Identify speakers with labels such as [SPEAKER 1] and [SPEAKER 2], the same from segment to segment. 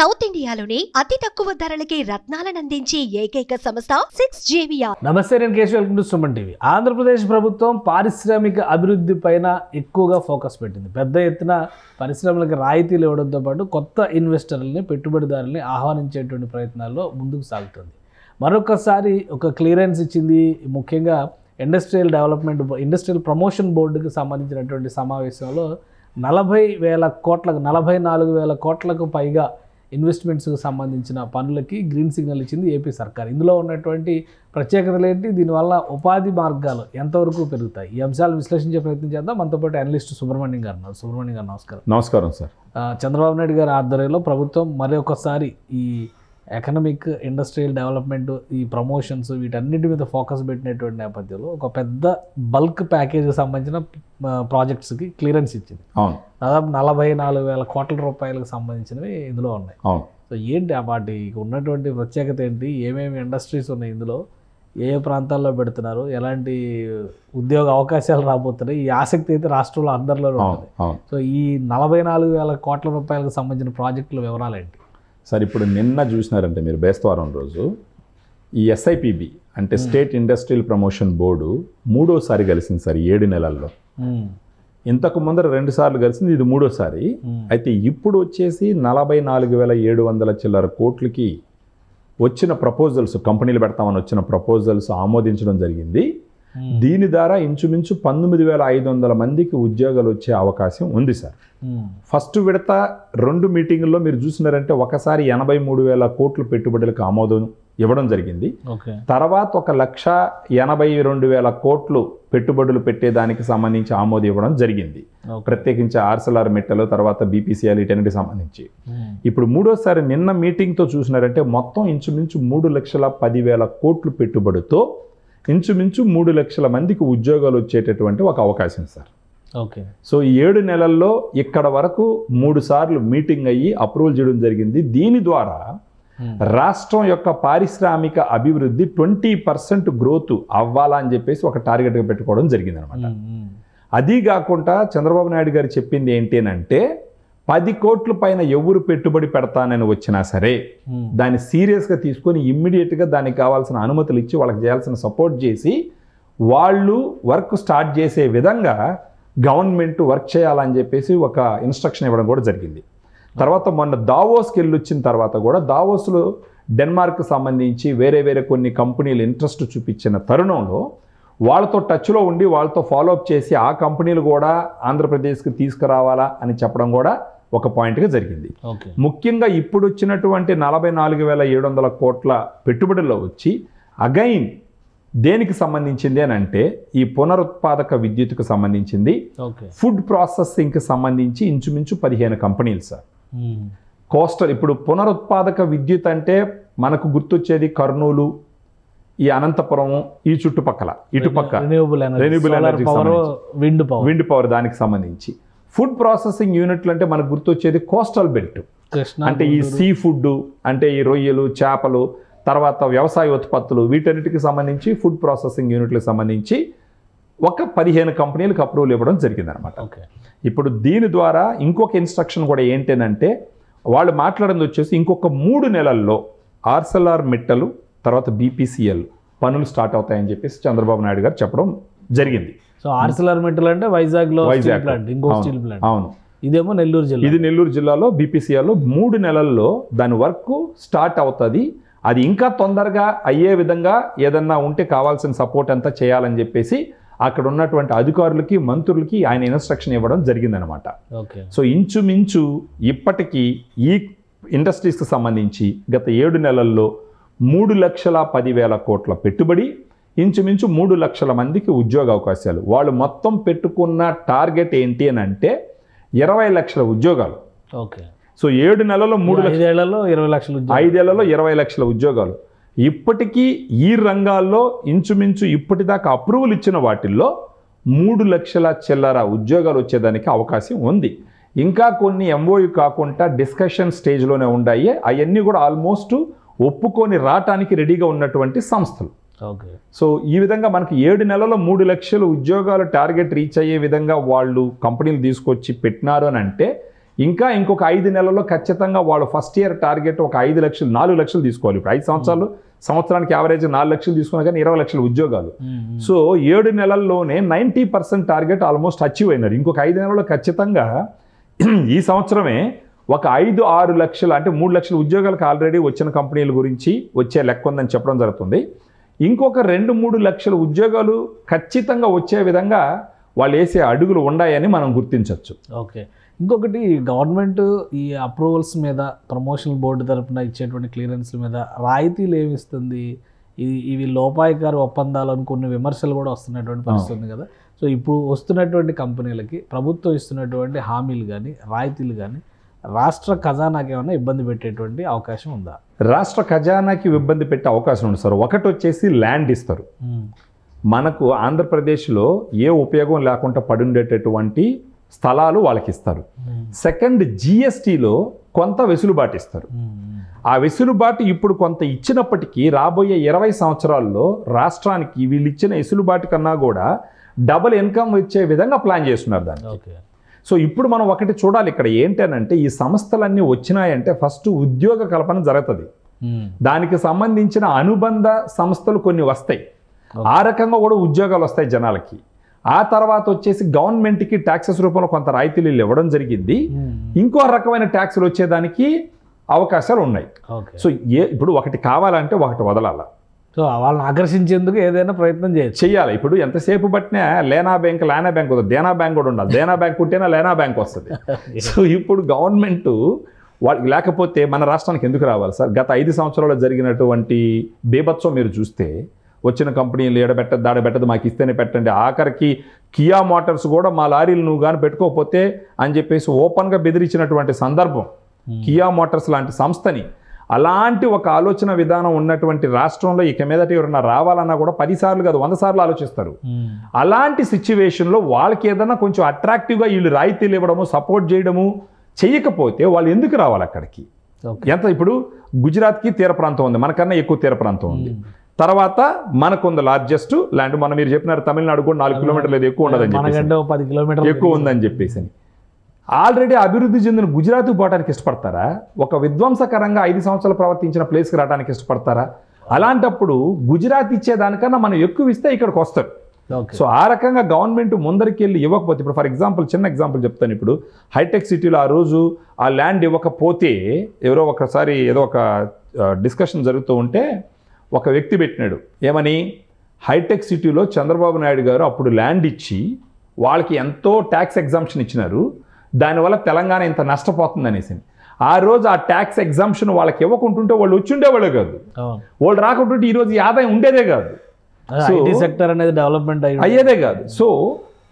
[SPEAKER 1] South ఇండియాలోనే అతి తక్కువ ధరలకి రత్నాలనందించే ఏకైక సంస్థ 6JVR.
[SPEAKER 2] నమస్తే, నేను Keshav. Welcome to Suman TV. Andhra Pradesh ప్రభుత్వం పారిశ్రామిక అభివృద్ధి పైన ఎక్కువగా ఫోకస్ పెట్టింది. పెద్ద ఎత్తున పరిశ్రమలకు రాయితీలు ఇవ్వడంతో పాటు కొత్త ఇన్వెస్టర్లని, పెట్టుబడిదారుల్ని ఆహ్వానించేటువంటి ప్రయత్నాల్లో ముందుకు సాగుతుంది. మరొకసారి ఒక క్లియరెన్స్ ఇచ్చింది. ముఖ్యంగా ఇండస్ట్రియల్ ప్రమోషన్ బోర్డుకి సంబంధించినటువంటి సమావేశంలో 44,000 కోట్లకు పైగా ఇన్వెస్ట్మెంట్స్కి సంబంధించిన పనులకి గ్రీన్ సిగ్నల్ ఇచ్చింది ఏపీ సర్కార్. ఇందులో ఉన్నటువంటి ప్రత్యేకతలు ఏంటి, దీనివల్ల ఉపాధి మార్గాలు ఎంతవరకు పెరుగుతాయి, ఈ అంశాలు విశ్లేషించే ప్రయత్నం చేద్దాం. మనతో పాటు అనలిస్ట్ సుబ్రహ్మణ్యం గారు ఉన్నారు. సుబ్రహ్మణ్యం గారు నమస్కారం.
[SPEAKER 3] నమస్కారం సార్.
[SPEAKER 2] చంద్రబాబు నాయుడు గారి ఆధ్వర్యంలో ప్రభుత్వం మరొకసారి ఈ ఎకనామిక్, ఇండస్ట్రియల్ డెవలప్మెంట్, ఈ ప్రమోషన్స్, వీటన్నిటి మీద ఫోకస్ పెట్టినటువంటి నేపథ్యంలో ఒక పెద్ద బల్క్ ప్యాకేజీకి సంబంధించిన ప్రాజెక్ట్స్కి క్లియరెన్స్ ఇచ్చింది.
[SPEAKER 3] అవును,
[SPEAKER 2] దాదాపు 44,000 కోట్ల రూపాయలకు సంబంధించినవి ఇందులో ఉన్నాయి.
[SPEAKER 3] అవును.
[SPEAKER 2] సో ఏంటి వాటికి ఉన్నటువంటి ప్రత్యేకత ఏంటి, ఏమేమి ఇండస్ట్రీస్ ఉన్నాయి ఇందులో, ఏ ప్రాంతాల్లో పెడుతున్నారు, ఎలాంటి ఉద్యోగ అవకాశాలు రాబోతున్నాయి, ఈ ఆసక్తి అయితే రాష్ట్రంలో అందరిలో ఉంటుంది. సో ఈ 44,000 కోట్ల రూపాయలకు సంబంధించిన ప్రాజెక్టుల వివరాలు ఏంటి
[SPEAKER 3] సార్? ఇప్పుడు నిన్న చూసినారంటే మీరు బేస్తవారం రోజు ఈ SIPB అంటే స్టేట్ ఇండస్ట్రియల్ ప్రమోషన్ బోర్డు మూడోసారి కలిసింది సార్ 7 నెలల్లో. ఇంతకు ముందర 2 సార్లు కలిసింది, ఇది మూడోసారి. అయితే ఇప్పుడు వచ్చేసి 44,700 చిల్లర కోట్లకి వచ్చిన ప్రపోజల్స్, కంపెనీలు పెడతామని వచ్చిన ప్రపోజల్స్ ఆమోదించడం జరిగింది. దీని ద్వారా ఇంచుమించు 19,500 మందికి ఉద్యోగాలు వచ్చే అవకాశం ఉంది సార్. ఫస్ట్ విడత 2 మీటింగుల్లో మీరు చూసినారంటే ఒకసారి 83,000 కోట్ల పెట్టుబడులకు ఆమోదం ఇవ్వడం జరిగింది. తర్వాత 1,82,000 కోట్లు పెట్టుబడులు పెట్టేదానికి సంబంధించి ఆమోదం ఇవ్వడం జరిగింది. ప్రత్యేకించి ArcelorMittal, తర్వాత BPCL, వీటన్నిటికి సంబంధించి. ఇప్పుడు మూడోసారి నిన్న మీటింగ్తో చూసినారంటే మొత్తం ఇంచుమించు 3,10,000 కోట్లు పెట్టుబడితో ఇంచుమించు 3 లక్షల మందికి ఉద్యోగాలు వచ్చేటటువంటి ఒక అవకాశం సార్.
[SPEAKER 2] ఓకే.
[SPEAKER 3] సో ఈ 7 నెలల్లో ఇక్కడ వరకు 3 సార్లు మీటింగ్ అయ్యి అప్రూవల్ చేయడం జరిగింది. దీని ద్వారా రాష్ట్రం యొక్క పారిశ్రామిక అభివృద్ధి 20% గ్రోత్ అవ్వాలా అని చెప్పేసి ఒక టార్గెట్గా పెట్టుకోవడం జరిగింది అనమాట. అది కాకుండా చంద్రబాబు నాయుడు గారు చెప్పింది ఏంటి అంటే 10 కోట్ల పైన ఎవరు పెట్టుబడి పెడతానని వచ్చినా సరే దాన్ని సీరియస్గా తీసుకొని ఇమ్మీడియట్గా దానికి కావాల్సిన అనుమతులు ఇచ్చి వాళ్ళకి చేయాల్సిన సపోర్ట్ చేసి వాళ్ళు వర్క్ స్టార్ట్ చేసే విధంగా గవర్నమెంట్ వర్క్ చేయాలని చెప్పేసి ఒక ఇన్స్ట్రక్షన్ ఇవ్వడం కూడా జరిగింది. తర్వాత మొన్న దావోస్కి వెళ్ళి వచ్చిన తర్వాత కూడా దావోస్లో డెన్మార్క్కి సంబంధించి వేరే కొన్ని కంపెనీలు ఇంట్రెస్ట్ చూపించిన తరుణంలో వాళ్ళతో టచ్లో ఉండి వాళ్ళతో ఫాలోఅప్ చేసి ఆ కంపెనీలు కూడా ఆంధ్రప్రదేశ్కి తీసుకురావాలా అని చెప్పడం కూడా ఒక పాయింట్గా జరిగింది. ముఖ్యంగా ఇప్పుడు వచ్చినటువంటి 44,700 కోట్ల పెట్టుబడుల్లో వచ్చి అగైన్ దేనికి సంబంధించింది అని అంటే ఈ పునరుత్పాదక విద్యుత్కు సంబంధించింది, ఫుడ్ ప్రాసెసింగ్కి సంబంధించి ఇంచుమించు 15 కంపెనీలు సార్. కోస్టల్, ఇప్పుడు పునరుత్పాదక విద్యుత్ అంటే మనకు గుర్తొచ్చేది కర్నూలు, ఈ అనంతపురం, ఈ చుట్టుపక్కల ఇటుపక్క రెన్యూబుల్ ఎనర్జీ, విండ్ పవర్, దానికి సంబంధించి. ఫుడ్ ప్రాసెసింగ్ యూనిట్లు అంటే మనకు గుర్తొచ్చేది కోస్టల్ బెల్ట్, అంటే ఈ సీ ఫుడ్ అంటే ఈ రొయ్యలు, చేపలు, తర్వాత వ్యవసాయ ఉత్పత్తులు, వీటన్నిటికి సంబంధించి ఫుడ్ ప్రాసెసింగ్ యూనిట్లకు సంబంధించి ఒక 15 కంపెనీలకు అప్రూవల్ ఇవ్వడం జరిగిందనమాట. ఇప్పుడు దీని ద్వారా ఇంకొక ఇన్స్ట్రక్షన్ కూడా ఏంటంటే వాళ్ళు మాట్లాడింది వచ్చేసి ఇంకొక 3 నెలల్లో ArcelorMittal, తర్వాత BPCL పనులు స్టార్ట్ అవుతాయని చెప్పేసి చంద్రబాబు నాయుడు గారు చెప్పడం జరిగింది.
[SPEAKER 2] సో ArcelorMittal అంటే వైజాగ్లో ఇంకో స్టీల్ ప్లాంట్.
[SPEAKER 3] అవును,
[SPEAKER 2] ఇదేమో నెల్లూరు జిల్లా.
[SPEAKER 3] ఇది నెల్లూరు జిల్లాలో BPCLలో 3 నెలల్లో దాని వర్క్ స్టార్ట్ అవుతుంది. అది ఇంకా తొందరగా అయ్యే విధంగా ఏదన్నా ఉంటే కావాల్సిన సపోర్ట్ అంతా చేయాలని చెప్పేసి అక్కడ ఉన్నటువంటి అధికారులకి, మంత్రులకి ఆయన ఇన్స్ట్రక్షన్ ఇవ్వడం జరిగిందనమాట. సో ఇంచుమించు ఇప్పటికీ ఈ ఇండస్ట్రీస్కి సంబంధించి గత 7 నెలల్లో 3,10,000 కోట్ల పెట్టుబడి, ఇంచుమించు 3 లక్షల మందికి ఉద్యోగ అవకాశాలు. వాళ్ళు మొత్తం పెట్టుకున్న టార్గెట్ ఏంటి అని అంటే 20 లక్షల ఉద్యోగాలు.
[SPEAKER 2] ఓకే.
[SPEAKER 3] సో 7 నెలల్లో
[SPEAKER 2] 5 ఏళ్లలో 20 లక్షలు,
[SPEAKER 3] 5 ఏళ్లలో 20 లక్షల ఉద్యోగాలు. ఇప్పటికీ ఈ రంగాల్లో ఇంచుమించు ఇప్పటిదాకా అప్రూవల్ ఇచ్చిన వాటిల్లో 3 లక్షల చిల్లర ఉద్యోగాలు వచ్చేదానికి అవకాశం ఉంది. ఇంకా కొన్ని MOU కాకుండా డిస్కషన్ స్టేజ్లోనే ఉన్నాయి. అవన్నీ కూడా ఆల్మోస్ట్ ఒప్పుకొని రావటానికి రెడీగా ఉన్నటువంటి సంస్థలు. సో ఈ విధంగా మనకి 7 నెలల్లో 3 లక్షల ఉద్యోగాలు టార్గెట్ రీచ్ అయ్యే విధంగా వాళ్ళు కంపెనీలు తీసుకొచ్చి పెట్టినారు అని అంటే ఇంకా ఇంకొక 5 నెలల్లో ఖచ్చితంగా వాళ్ళు ఫస్ట్ ఇయర్ టార్గెట్ ఒక 5 లక్షలు 4 లక్షలు తీసుకోవాలి. ఇప్పుడు 5 సంవత్సరాలు సంవత్సరానికి యావరేజ్ 4 లక్షలు తీసుకున్నా కానీ 20 లక్షల ఉద్యోగాలు. సో 7 నెలల్లోనే 90% టార్గెట్ ఆల్మోస్ట్ అచీవ్ అయినారు. ఇంకొక 5 నెలల్లో ఖచ్చితంగా ఈ సంవత్సరమే ఒక 5-6 లక్షలు అంటే 3 లక్షల ఉద్యోగాలకు ఆల్రెడీ వచ్చిన కంపెనీల గురించి వచ్చే లెక్క ఉందని చెప్పడం జరుగుతుంది. ఇంకొక 2-3 లక్షల ఉద్యోగాలు ఖచ్చితంగా వచ్చే విధంగా వాళ్ళు వేసే అడుగులు ఉన్నాయని మనం గుర్తించవచ్చు.
[SPEAKER 2] ఓకే, ఇంకొకటి గవర్నమెంట్ ఈ అప్రూవల్స్ మీద ప్రమోషనల్ బోర్డు తరపున ఇచ్చేటువంటి క్లియరెన్స్ల మీద రాయితీలు ఏమి ఇస్తుంది? ఇవి లోపాయకార ఒప్పందాలు అని కొన్ని విమర్శలు కూడా వస్తున్నటువంటి పరిస్థితి ఉంది కదా. సో ఇప్పుడు వస్తున్నటువంటి కంపెనీలకి ప్రభుత్వం ఇస్తున్నటువంటి హామీలు కానీ రాయితీలు కానీ రాష్ట్ర ఖజానాకి ఏమైనా ఇబ్బంది పెట్టేటువంటి అవకాశం ఉందా?
[SPEAKER 3] రాష్ట్ర ఖజానాకి ఇబ్బంది పెట్టే అవకాశం ఉంది సార్. ఒకటి వచ్చేసి ల్యాండ్ ఇస్తారు. మనకు ఆంధ్రప్రదేశ్లో ఏ ఉపయోగం లేకుండా పడుండేటటువంటి స్థలాలు వాళ్ళకి ఇస్తారు. సెకండ్, జిఎస్టీలో కొంత వెసులుబాటు ఇస్తారు. ఆ వెసులుబాటు ఇప్పుడు కొంత ఇచ్చినప్పటికీ రాబోయే 20 సంవత్సరాల్లో రాష్ట్రానికి వీళ్ళు ఇచ్చిన వెసులుబాటు కన్నా కూడా డబుల్ ఇన్కమ్ వచ్చే విధంగా ప్లాన్ చేస్తున్నారు దాన్ని. సో ఇప్పుడు మనం ఒకటి చూడాలి ఇక్కడ ఏంటనంటే, ఈ సంస్థలన్నీ వచ్చినాయంటే ఫస్ట్ ఉద్యోగ కల్పన జరుగుతుంది. దానికి సంబంధించిన అనుబంధ సంస్థలు కొన్ని వస్తాయి. ఆ రకంగా కూడా ఉద్యోగాలు వస్తాయి జనాలకి. ఆ తర్వాత వచ్చేసి గవర్నమెంట్కి ట్యాక్సెస్ రూపంలో కొంత రాయితీలు ఇవ్వడం జరిగింది. ఇంకో రకమైన ట్యాక్సులు వచ్చేదానికి అవకాశాలు ఉన్నాయి. సో ఇప్పుడు ఒకటి కావాలంటే ఒకటి వదలాల.
[SPEAKER 2] సో వాళ్ళని ఆకర్షించేందుకు ఏదైనా ప్రయత్నం
[SPEAKER 3] చేయాలి. ఇప్పుడు ఎంతసేపు పట్టినా లానా బ్యాంక్ వస్తుంది, దేనా బ్యాంక్ కూడా ఉండాలి. దేనా బ్యాంక్ ఉంటేనే లానా బ్యాంక్ వస్తుంది. సో ఇప్పుడు గవర్నమెంట్ వాళ్ళకి లేకపోతే మన రాష్ట్రానికి ఎందుకు రావాలి సార్? గత 5 సంవత్సరాల్లో జరిగినటువంటి బీభత్సం మీరు చూస్తే, వచ్చిన కంపెనీలు ఏడబెట్టదు దాడబెట్టదు మాకు ఇస్తేనే పెట్టండి, ఆఖరికి కియా మోటార్స్ కూడా మా లారీలు నువ్వు కానీ పెట్టుకోకపోతే అని చెప్పేసి ఓపెన్గా బెదిరించినటువంటి సందర్భం. కియా మోటార్స్ లాంటి సంస్థని, అలాంటి ఒక ఆలోచన విధానం ఉన్నటువంటి రాష్ట్రంలో ఇక మీదట ఎవరన్నా రావాలన్నా కూడా 10 సార్లు కాదు 100 సార్లు ఆలోచిస్తారు. అలాంటి సిచ్యువేషన్లో వాళ్ళకి ఏదన్నా కొంచెం అట్రాక్టివ్గా వీళ్ళు రాయితీలు ఇవ్వడము, సపోర్ట్ చేయడము చేయకపోతే వాళ్ళు ఎందుకు రావాలి అక్కడికి? ఎంత ఇప్పుడు గుజరాత్కి తీర ప్రాంతం ఉంది, మనకన్నా ఎక్కువ తీర ప్రాంతం ఉంది. తర్వాత మనకుంది లార్జెస్ట్ ల్యాండ్. మనం మీరు చెప్పినారు తమిళనాడు కూడా 4 కిలోమీటర్లు లేదు, ఎక్కువ ఉండదని చెప్పేసి,
[SPEAKER 2] 10 కిలోమీటర్లు
[SPEAKER 3] ఎక్కువ ఉందని చెప్పేసి. ఆల్రెడీ అభివృద్ధి చెందిన గుజరాత్కు పోవడానికి ఇష్టపడతారా? ఒక విధ్వంసకరంగా 5 సంవత్సరాలు ప్రవర్తించిన ప్లేస్కి రావడానికి ఇష్టపడతారా? అలాంటప్పుడు గుజరాత్ ఇచ్చేదానికన్నా మనం ఎక్కువ ఇస్తే ఇక్కడికి వస్తారు. సో ఆ రకంగా గవర్నమెంట్ ముందరికి వెళ్ళి ఇవ్వకపోతే, ఇప్పుడు ఫర్ ఎగ్జాంపుల్ చిన్న ఎగ్జాంపుల్ చెప్తాను. ఇప్పుడు హైటెక్ సిటీలో ఆ రోజు ఆ ల్యాండ్ ఇవ్వకపోతే ఎవరో ఒకసారి ఏదో ఒక డిస్కషన్ జరుగుతూ ఉంటే ఒక వ్యక్తి పెట్టినాడు ఏమని, హైటెక్ సిటీలో చంద్రబాబు నాయుడు గారు అప్పుడు ల్యాండ్ ఇచ్చి వాళ్ళకి ఎంతో ట్యాక్స్ ఎగ్జామ్షన్ ఇచ్చినారు, దానివల్ల తెలంగాణ ఇంత నష్టపోతుంది అనేసి. ఆ రోజు ఆ ట్యాక్స్ ఎగ్జామ్షన్ వాళ్ళకి ఇవ్వకుంటుంటే వాళ్ళు వచ్చి ఉండేవాళ్ళే కాదు, వాళ్ళు రాకుంటుంటే ఈరోజు ఈ ఆదాయం ఉండేదే కాదు,
[SPEAKER 2] సెక్టర్ అనేది డెవలప్మెంట్
[SPEAKER 3] అయ్యేదే కాదు. సో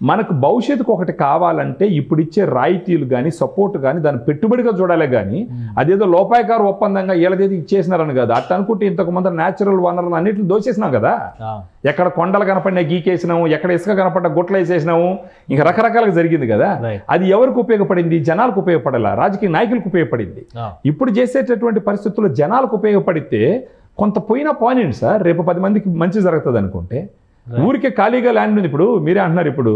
[SPEAKER 3] మనకు భవిష్యత్తుకు ఒకటి కావాలంటే ఇప్పుడు ఇచ్చే రాయితీలు కానీ సపోర్ట్ కానీ దాన్ని పెట్టుబడిగా చూడాలే కానీ అదేదో లోపాయకార ఒప్పందంగా వీళ్ళదేది ఇచ్చేసినారని కాదు. అట్లా అనుకుంటే ఇంతకు ముందు న్యాచురల్ వనరులు అన్నింటిని దోచేసినాం కదా. ఎక్కడ కొండలు కనపడినా గీకేసినాము, ఎక్కడ ఇసుక కనపడ్డా గుట్లు వేసేసినాము, ఇంకా రకరకాలుగా జరిగింది కదా. అది ఎవరికి ఉపయోగపడింది? జనాలకు ఉపయోగపడాల, రాజకీయ నాయకులకు ఉపయోగపడింది. ఇప్పుడు చేసేటటువంటి పరిస్థితుల్లో జనాలకు ఉపయోగపడితే కొంత పోయినా పోయినండి సార్, రేపు 10 మందికి మంచి జరుగుతుంది అనుకుంటే. ఊరికే ఖాళీగా ల్యాండ్ ఉంది. ఇప్పుడు మీరే అంటున్నారు, ఇప్పుడు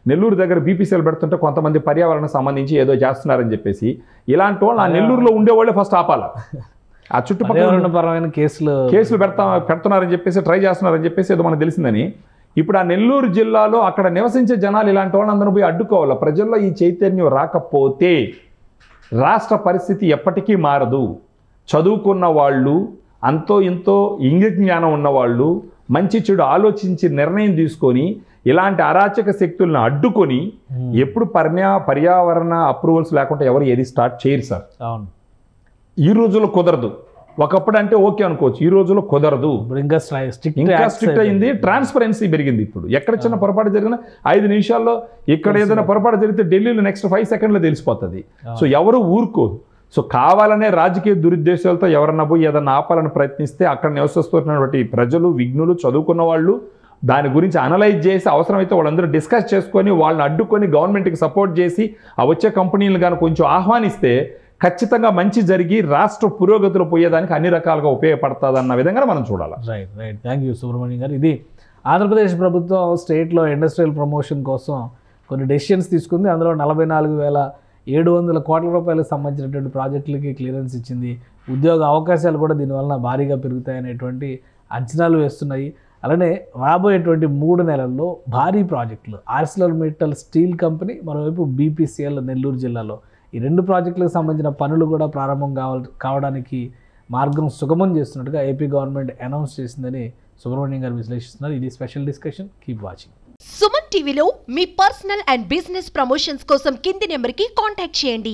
[SPEAKER 3] నెల్లూరు దగ్గర బీపీసీఎల్ పెడుతుంటే కొంతమంది పర్యావరణం సంబంధించి ఏదో చేస్తున్నారని చెప్పేసి, ఇలాంటి వాళ్ళు ఆ నెల్లూరులో ఉండేవాళ్ళే ఫస్ట్ ఆపాల. ఆ చుట్టుపక్కల కేసులు పెడుతున్నారని చెప్పేసి, ట్రై చేస్తున్నారని చెప్పేసి ఏదో మనకు తెలిసిందని. ఇప్పుడు ఆ నెల్లూరు జిల్లాలో అక్కడ నివసించే జనాలు ఇలాంటి వాళ్ళందరూ పోయి అడ్డుకోవాలి. ప్రజల్లో ఈ చైతన్యం రాకపోతే రాష్ట్ర పరిస్థితి ఎప్పటికీ మారదు. చదువుకున్న వాళ్ళు, అంతో ఇంతో ఇంగిత జ్ఞానం ఉన్నవాళ్ళు, మంచి చెడు ఆలోచించి నిర్ణయం తీసుకొని ఇలాంటి అరాచక శక్తులను అడ్డుకొని, ఎప్పుడు పర్యావరణ అప్రూవల్స్ లేకుండా ఎవరు ఏది స్టార్ట్ చేయరు సార్. ఈ రోజుల్లో కుదరదు. ఒకప్పుడు అంటే ఓకే అనుకోవచ్చు, ఈ రోజుల్లో కుదరదు. ఇంకా స్ట్రిక్ట్ అయింది, ట్రాన్స్పరెన్సీ పెరిగింది. ఇప్పుడు ఎక్కడ చిన్న పొరపాటు జరిగినా 5 నిమిషాల్లో, ఇక్కడ ఏదైనా పొరపాటు జరిగితే ఢిల్లీలో నెక్స్ట్ 5 సెకండ్లో తెలిసిపోతుంది. సో ఎవరు ఊరుకోరు. సో కావాలనే రాజకీయ దురుద్దేశాలతో ఎవరన్నా పోయి ఏదన్నా ఆపాలని ప్రయత్నిస్తే అక్కడ నివసిస్తున్నటువంటి ప్రజలు, విఘ్నులు, చదువుకున్న వాళ్ళు దాని గురించి అనలైజ్ చేసి అవసరమైతే వాళ్ళందరూ డిస్కస్ చేసుకొని వాళ్ళని అడ్డుకొని గవర్నమెంట్కి సపోర్ట్ చేసి ఆ వచ్చే కంపెనీలు కానీ కొంచెం ఆహ్వానిస్తే ఖచ్చితంగా మంచి జరిగి రాష్ట్ర పురోగతిలో పోయేదానికి అన్ని రకాలుగా ఉపయోగపడుతుంది అన్న విధంగా మనం చూడాలి.
[SPEAKER 2] రైట్. థ్యాంక్ యూ సుబ్రహ్మణ్యం గారు. ఇది ఆంధ్రప్రదేశ్ ప్రభుత్వం స్టేట్లో ఇండస్ట్రియల్ ప్రమోషన్ కోసం కొన్ని డెసిషన్స్ తీసుకుంది. అందులో 44,000 700 కోట్ల రూపాయలకు సంబంధించినటువంటి ప్రాజెక్టులకి క్లియరెన్స్ ఇచ్చింది. ఉద్యోగ అవకాశాలు కూడా దీనివలన భారీగా పెరుగుతాయనేటువంటి అంచనాలు వేస్తున్నాయి. అలానే రాబోయేటువంటి 3 నెలల్లో భారీ ప్రాజెక్టులు ఆర్సిలర్మిట్టల్ స్టీల్ కంపెనీ, మరోవైపు బీపీసీఎల్ నెల్లూరు జిల్లాలో ఈ 2 ప్రాజెక్టులకు సంబంధించిన పనులు కూడా ప్రారంభం కావడానికి మార్గం సుగమం చేస్తున్నట్టుగా ఏపీ గవర్నమెంట్ అనౌన్స్ చేసిందని సుబ్రహ్మణ్యం గారు విశ్లేషిస్తున్నారు. ఇది special discussion. Keep watching.
[SPEAKER 1] Suman టీవీలో మీ పర్సనల్ అండ్ బిజినెస్ ప్రమోషన్స్ కోసం కింది నెంబర్కి కాంటాక్ట్ చేయండి.